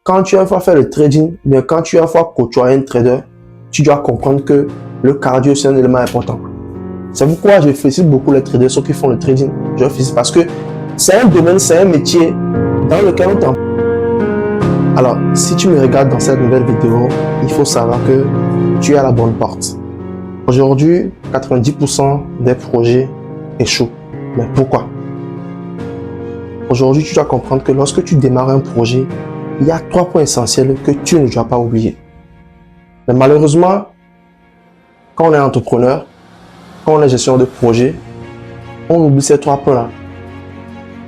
quand tu as une fois fait le trading, bien quand tu as une fois côtoyé un trader, tu dois comprendre que le cardio, c'est un élément important. C'est pourquoi je félicite beaucoup les traders, ceux qui font le trading. Je félicite parce que c'est un domaine, c'est un métier dans lequel on t'en... Alors, si tu me regardes dans cette nouvelle vidéo, il faut savoir que tu es à la bonne porte. Aujourd'hui, 90% des projets échouent. Mais pourquoi? Aujourd'hui, tu dois comprendre que lorsque tu démarres un projet, il y a 3 points essentiels que tu ne dois pas oublier. Mais malheureusement, quand on est entrepreneur, quand on est gestionnaire de projet, on oublie ces 3 points-là.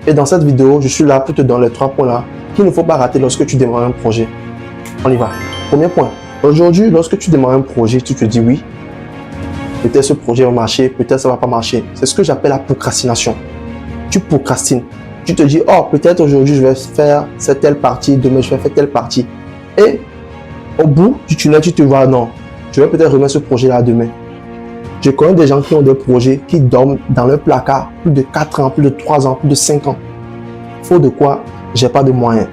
Et dans cette vidéo, je suis là pour te donner les 3 points-là qu'il ne faut pas rater lorsque tu démarres un projet. On y va. Premier point. Aujourd'hui, lorsque tu démarres un projet, tu te dis oui, peut-être ce projet va marcher, peut-être ça va pas marcher. C'est ce que j'appelle la procrastination. Tu procrastines. Tu te dis, oh, peut-être aujourd'hui je vais faire cette telle partie, demain je vais faire telle partie. Et au bout du tunnel, tu te vois, non, je vais peut-être remettre ce projet-là demain. Je connais des gens qui ont des projets qui dorment dans leur placard plus de 4 ans, plus de 3 ans, plus de 5 ans. Faute de quoi, j'ai pas de moyens.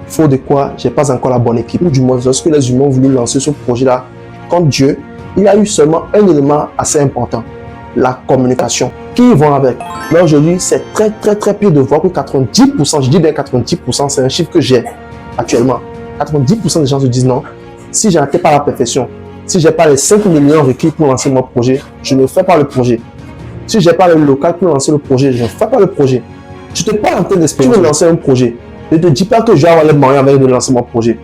Faute de quoi, j'ai pas encore la bonne équipe. Ou du moins, lorsque les humains ont voulu lancer ce projet-là, contre Dieu, il y a eu seulement un élément assez important, la communication. Qui vont avec. Mais aujourd'hui, c'est très pire de voir que 90%, je dis bien 90%, c'est un chiffre que j'ai actuellement. 90% des gens se disent non, si je n'atteins pas la perfection, si je n'ai pas les 5 millions requis pour lancer mon projet, je ne fais pas le projet. Si je n'ai pas le local pour lancer le projet, je ne fais pas le projet. Je te parle en train d'espérer lancer un projet. Ne te dis pas que je vais avoir les moyens avant de lancer mon projet.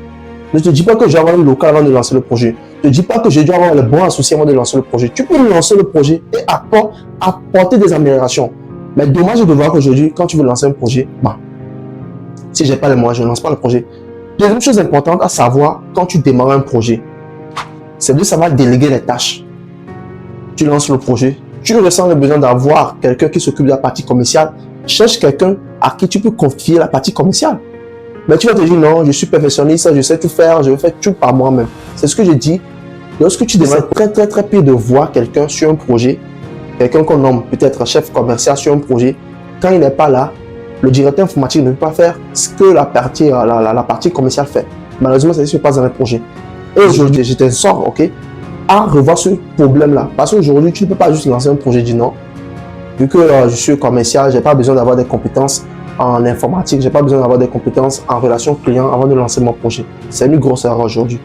Ne te dis pas que je vais avoir le local avant de lancer le projet. Ne te dis pas que je dois avoir les bons associés avant de lancer le projet. Tu peux lancer le projet et apporter des améliorations. Mais dommage de voir qu'aujourd'hui, quand tu veux lancer un projet, si je n'ai pas les moyens, je ne lance pas le projet. Deuxième chose importante à savoir quand tu démarres un projet, c'est de savoir déléguer les tâches. Tu lances le projet, tu ressens le besoin d'avoir quelqu'un qui s'occupe de la partie commerciale. Cherche quelqu'un à qui tu peux confier la partie commerciale. Mais tu vas te dire non, je suis perfectionniste, je sais tout faire, je vais faire tout par moi-même. C'est ce que je dis. Lorsque tu démarres, très pire de voir quelqu'un sur un projet, quelqu'un qu'on nomme peut-être chef commercial sur un projet, quand il n'est pas là, le directeur informatique ne peut pas faire ce que la partie commerciale fait. Malheureusement, c'est ce qui se passe dans les projets. Et aujourd'hui, je t'exhorte, ok, à revoir ce problème-là. Parce qu'aujourd'hui, tu ne peux pas juste lancer un projet et dire non. Vu que je suis commercial, je n'ai pas besoin d'avoir des compétences en informatique, je n'ai pas besoin d'avoir des compétences en relation client avant de lancer mon projet. C'est une grosse erreur aujourd'hui.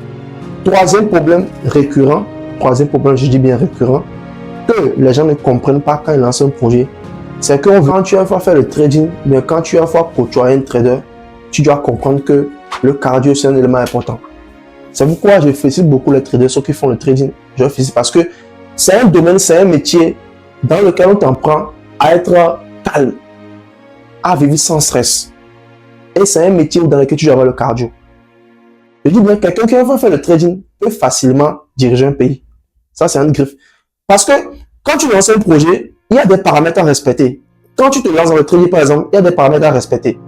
Troisième problème récurrent, je dis bien récurrent, que les gens ne comprennent pas quand ils lancent un projet, c'est que quand tu as une fois fait le trading, mais quand tu as une fois côtoyé un trader, tu dois comprendre que le cardio, c'est un élément important. C'est pourquoi je félicite beaucoup les traders, ceux qui font le trading. Je félicite parce que c'est un domaine, c'est un métier dans lequel on t'apprend à être calme, à vivre sans stress. Et c'est un métier dans lequel tu dois avoir le cardio. Je dis bien, quelqu'un qui va faire le trading peut facilement diriger un pays. Ça, c'est une griffe. Parce que quand tu lances un projet, il y a des paramètres à respecter. Quand tu te lances dans le trading, par exemple, il y a des paramètres à respecter.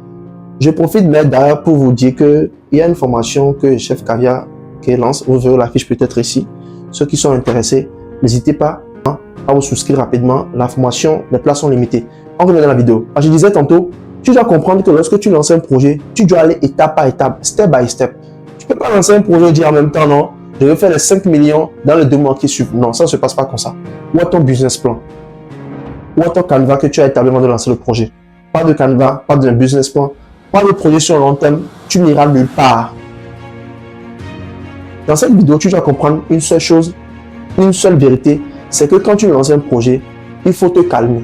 Je profite d'ailleurs pour vous dire qu'il y a une formation que Chef Caviar qui lance. Vous verrez la fiche peut-être ici. Ceux qui sont intéressés, n'hésitez pas à vous souscrire rapidement. La formation, les places sont limitées. On revient dans la vidéo. Je disais tantôt, tu dois comprendre que lorsque tu lances un projet, tu dois aller étape par étape, step by step. Tu ne peux pas lancer un projet et dire en même temps, non, je vais faire les 5 millions dans les 2 mois qui suivent. Non, ça ne se passe pas comme ça. Où est ton business plan? Où est ton canevas que tu as établi avant de lancer le projet? Pas de canevas, pas de business plan, pas de projet sur long terme, tu n'iras nulle part. Dans cette vidéo, tu dois comprendre une seule chose, une seule vérité, c'est que quand tu lances un projet, il faut te calmer.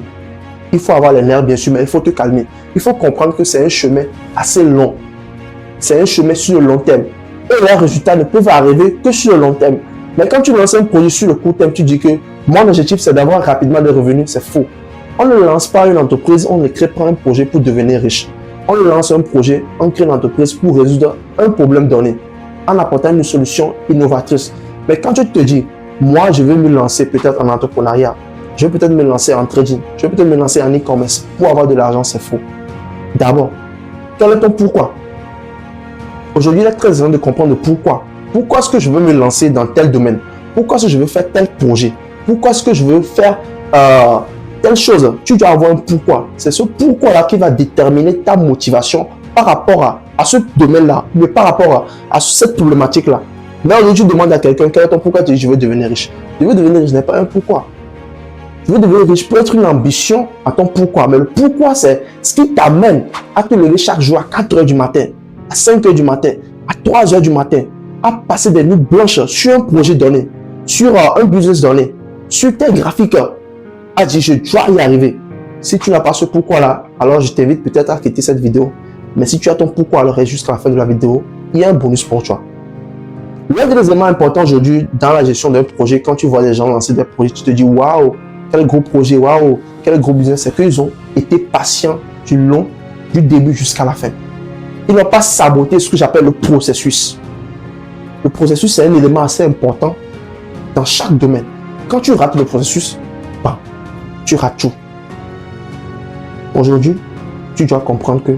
Il faut avoir les nerfs, bien sûr, mais il faut te calmer. Il faut comprendre que c'est un chemin assez long. C'est un chemin sur le long terme. Et les résultats ne peuvent arriver que sur le long terme. Mais quand tu lances un projet sur le court terme, tu dis que mon objectif, c'est d'avoir rapidement des revenus. C'est faux. On ne lance pas une entreprise, on ne crée pas un projet pour devenir riche. On lance un projet, on crée une entreprise pour résoudre un problème donné, en apportant une solution innovatrice. Mais quand tu te dis, moi, je vais me lancer peut-être en entrepreneuriat, je vais peut-être me lancer en trading, je vais peut-être me lancer en e-commerce pour avoir de l'argent, c'est faux. D'abord, quel est ton pourquoi? Aujourd'hui, il est très important de comprendre pourquoi. Pourquoi est-ce que je veux me lancer dans tel domaine? Pourquoi est-ce que je veux faire tel projet? Pourquoi est-ce que je veux faire telle chose? Tu dois avoir un pourquoi. C'est ce pourquoi-là qui va déterminer ta motivation par rapport à à ce domaine-là, mais par rapport à cette problématique-là. Mais aujourd'hui, tu demandes à quelqu'un quel est ton pourquoi, tu dis je veux devenir riche. Je veux devenir riche n'est pas un pourquoi. Je veux devenir riche peut être une ambition à ton pourquoi, mais le pourquoi, c'est ce qui t'amène à te lever chaque jour à 4 heures du matin, à 5 heures du matin, à 3 heures du matin, à passer des nuits blanches sur un projet donné, sur un business donné, sur tes graphiques, à dire je dois y arriver. Si tu n'as pas ce pourquoi-là, alors je t'invite peut-être à quitter cette vidéo. Mais si tu as ton pourquoi, alors reste jusqu'à la fin de la vidéo, il y a un bonus pour toi. L'un des éléments importants aujourd'hui dans la gestion d'un projet, quand tu vois les gens lancer des projets, tu te dis waouh, quel gros projet, waouh, quel gros business, c'est qu'ils ont été patients du début jusqu'à la fin. Ils n'ont pas saboté ce que j'appelle le processus. Le processus, c'est un élément assez important dans chaque domaine. Quand tu rates le processus, tu rates tout. Aujourd'hui, tu dois comprendre que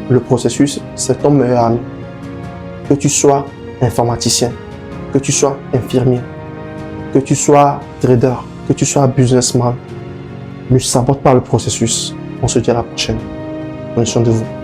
le processus, c'est ton meilleur ami. Que tu sois informaticien, que tu sois infirmier, que tu sois trader, que tu sois businessman, ne sabote pas le processus. On se dit à la prochaine. Prenez soin de vous.